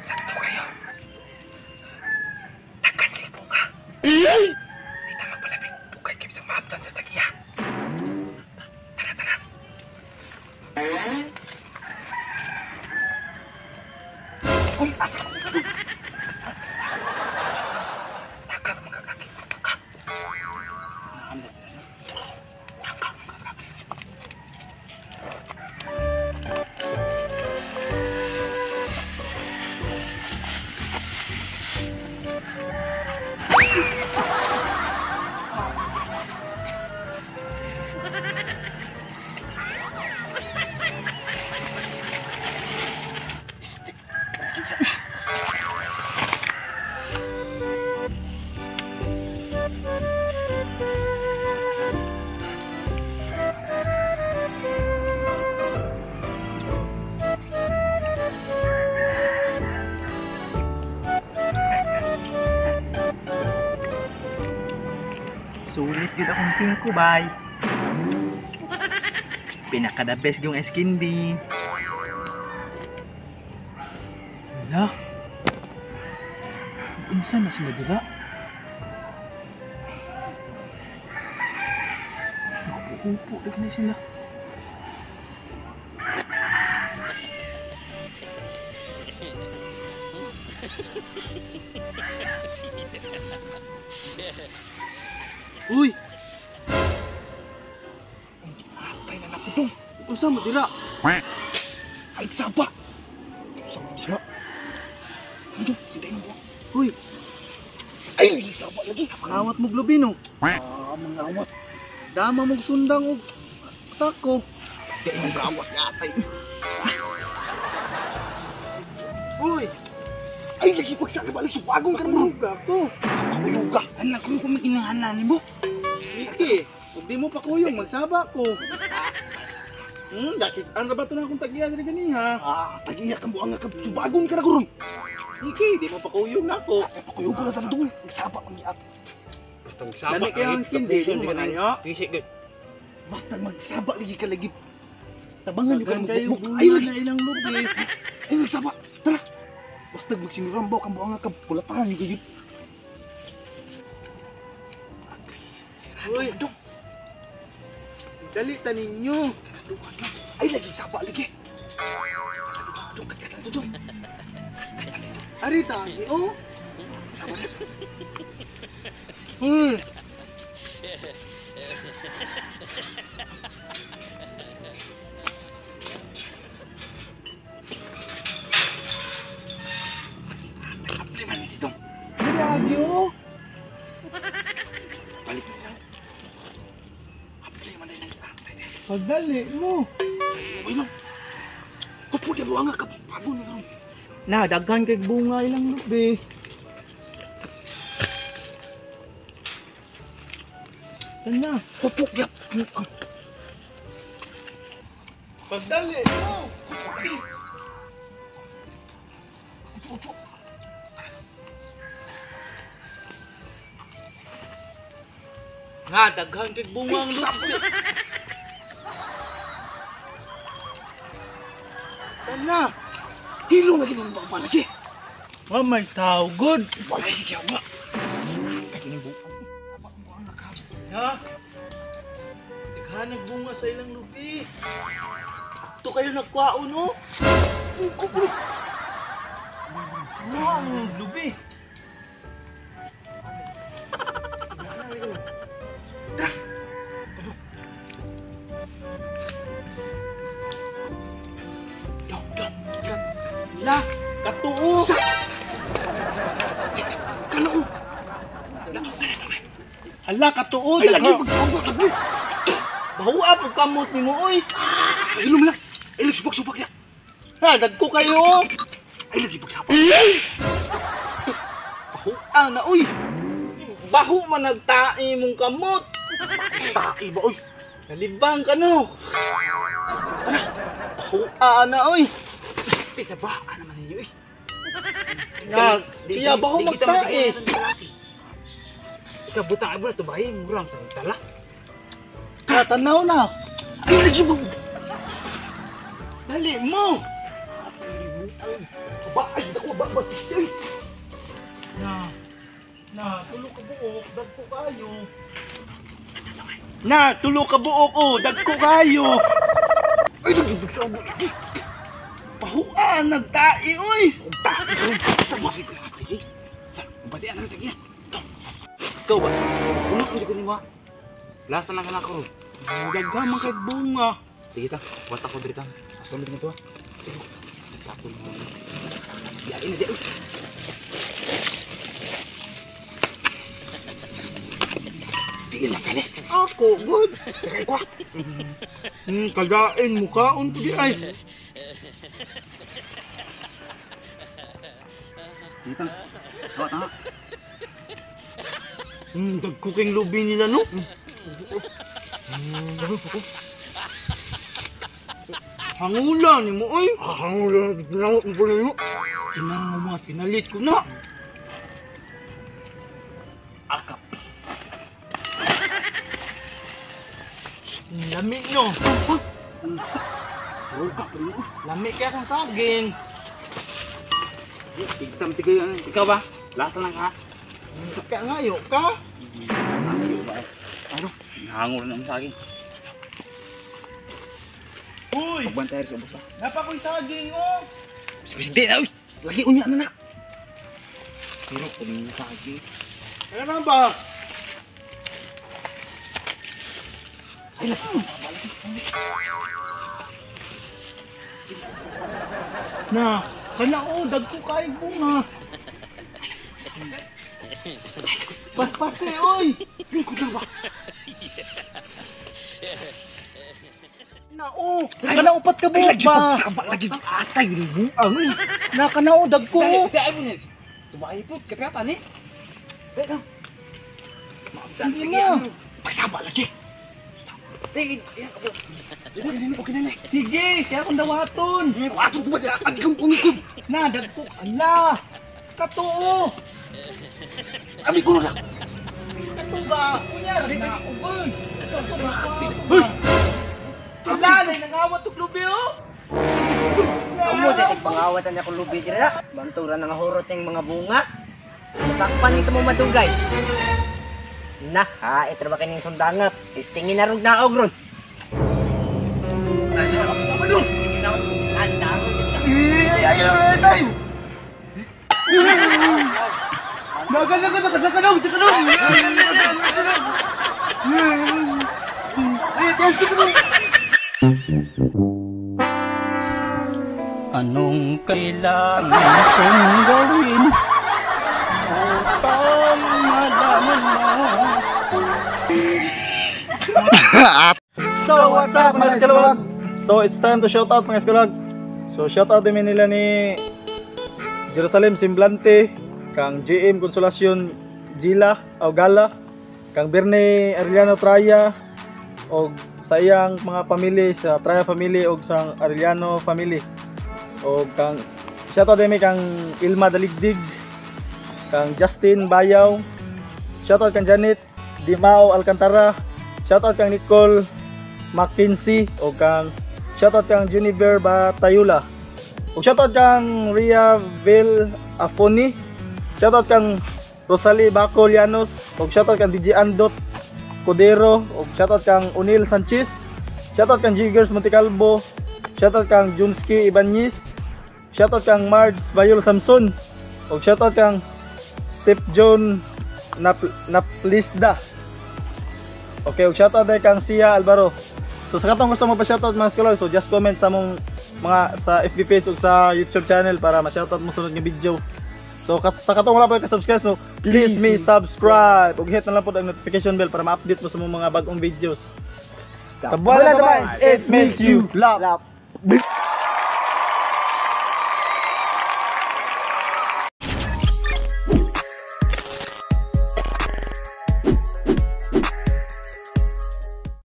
Sakto kayo. Takan kayo po nga. Di tama palabing bukay kayo sa maabtan sa tagiya. Tara, tara. Uy, asa ko. Takang mga kaki. Takang. Takang mga kaki. Sulit yun akong 5, bay. Pinaka-the best yung Eskindi. Wala. Unsa na sila dira? Upo lagi na sila. Uy! Atay na napudong. Unsa mo dira? Ay, saba. Saba siya. Ano? Sinday mo. Uy! Ay, saba lagi. Mangawat mo globino. Mangawat. Dama mo sundang og sako. Di mo brawas nga atay. Uy! Ay, lagi pagsaga balik sa bagong ka naman. Luga ko. Ako luga. Anak ko kung makinahanan mo. Iki, kung di mo pa kuyong, magsaba ko. Dakit, ano ba ito na akong tagiya na ganiha? Tagiya ka mo ang sa bagong ka na kurong. Iki, di mo pa kuyong na ako. Ay, pakuyog ko na tayo doon. Nagsaba ang giat. Basta magsaba. Lamig kaya ang skin, di mo ganiha. Tisik good. Basta magsaba lagi ka lagi. Tabangan yung Tagan ka kayo, magbukbuk. buhay Ay, na lagi. ilang lubi. Ay, nagsaba. Tara. Basta magsinurambaw ka buang ka pulatahan yung gayud. Uy, dali ta ninyo. Ay, lagi saba lagi. Doon, kat doon. Ari tagi, oh. Saba na. Kapli man dito. Ari tagi, oh. Balik mo lang. Kapli man din ang atay. Pagdali mo. Uy, no. Kupo di buang ka bago na ron. Na, daghan kay bunga ilang lubi. Tana, Kupo di. pagdali mo. Kupo. Nga, daghan kay bunga ang lubi. Tana, Hilo lagi ng mga lagi. wa may tao good. Wala siya ba. Kagining buang. Apa ang buang ka? Ha? Daghan bunga sa ilang lubi. Ito kayo nagkwao, no? Kupo. Ano ang lubi? La, katuo. Kanoo. Hala, katuo. Ay, lagi pagkabot lagi. Bahua po kamot ni mo, oy. Ilom lang. Ay, nagsubak-subak ya. Ha, dagko kayo. Ay, lagi pagsapa. Bahua na, oy. Bahu man nagtae mong kamot. Tae ba, oy? Nalibang ka, no? Bahua na, oy. Pisa ba? Ano naman ninyo eh? Nga, siya bahu magtae. Ikaw butang ay mo na ito ba? Murang sa tala. Tanaw na. Dali mo. Ay, ako ba? Ay! Tulo ka buok, dagko kayo. Na, tulo ka buok, oh, dagko kayo. Ay, nagibig sa abo. Pahuan, nagtai, oy. Sa pati ano tagi. Ikaw ba? Uno ko di ko niwa. Lasa na kana ko. Daghamang kay bunga. Sige ta, buat ako diri ta. Asulod nito ah. Sige. Tapos mo. Ya ini dia. Di na kale. Ako, good. Kagain, mukhaon ko di ay. Dito. Tawa ta. Dagko kayong lubi nila, no? Hangula ni mo, oy. Hangula, ginawat mo na yun. Tinanong mo, pinalit ko na. Akap. Lamig, no? Lamig kaya kang saging. Tigtam tigay ano. Ikaw ba? Lasa lang ha. Kaya ngayo ka? Ano? Hangul na sa akin. Uy! Pagbantay sa busa. Napakoy saging, oh! Hindi na uy. Lagi unya na na. Sino ko ni sa akin? Ano na ba? Ay na. Na, kanao, dagko kayo bunga. Pas-pas eh, oy! Lingkod lang ba? Nao, kanao pat ka buhok ba? Sabak lagi atay ni buang. Na, kanao, dagko. Dali, ay mo niya. Tumahay po, kapyata ni. Dali na. Hindi na. Pagsaba lagi. Tingin, okay na na. Sige, kaya akong dawaton. Ato ko ba dyan? Adi kang unikod. Na, dagko. Ala! Katoo! Abi ko na lang. Kato ba? Kunyari na ako ba? Kato ba? Hoy! Ala, nangawat to klubi, oh! Amo dito pangawatan niya kung lubi dira. Bantura nga hurot ng mga bunga. Sakpan ito mo madugay. Na, ha, ito ba kaning sundangap? Istingin na rog naog ron. Ay, ano doon? Anda ron. Ay, tayo! Nakanong! Anong kailangan kong gawin upang malaman mo? So, what's up mga eskalawag? So, it's time to shout out mga eskalawag. So, shout out din nila ni Jerusalem Simblante, kang JM Consolacion Gila o Gala, kang Berne Arellano Traya, o sa iyang mga pamilya sa Traya family o sa Arellano family. O kang shoutout din kang Ilma Daligdig, kang Justin Bayaw, shoutout kang Janet Dimao Alcantara, shoutout kang Nicole Mackenzie, o kang shoutout kang Juniver Batayula, o shoutout kang Ria Vel Afoni, shoutout kang Rosalie Baco Llanos, o shoutout kang DJ Andot Codero, o shoutout kang Unil Sanchez, shoutout kang Jiggers Monticalvo, shoutout kang Junski Ibanez, shoutout kang Marge Bayol Samson, o shoutout kang Step John Naplisda. Okay, o shoutout din kang Sia Alvaro. So sa katong gusto mo pa shoutout mga scholar, so just comment sa mong mga sa FB page o sa YouTube channel para ma-shoutout mo sunod nga video. So sa katong wala pa ka-subscribe, so please me subscribe ug hit na lang po ang notification bell para ma-update mo sa mga bagong videos. Kabuala naman, it makes you laugh.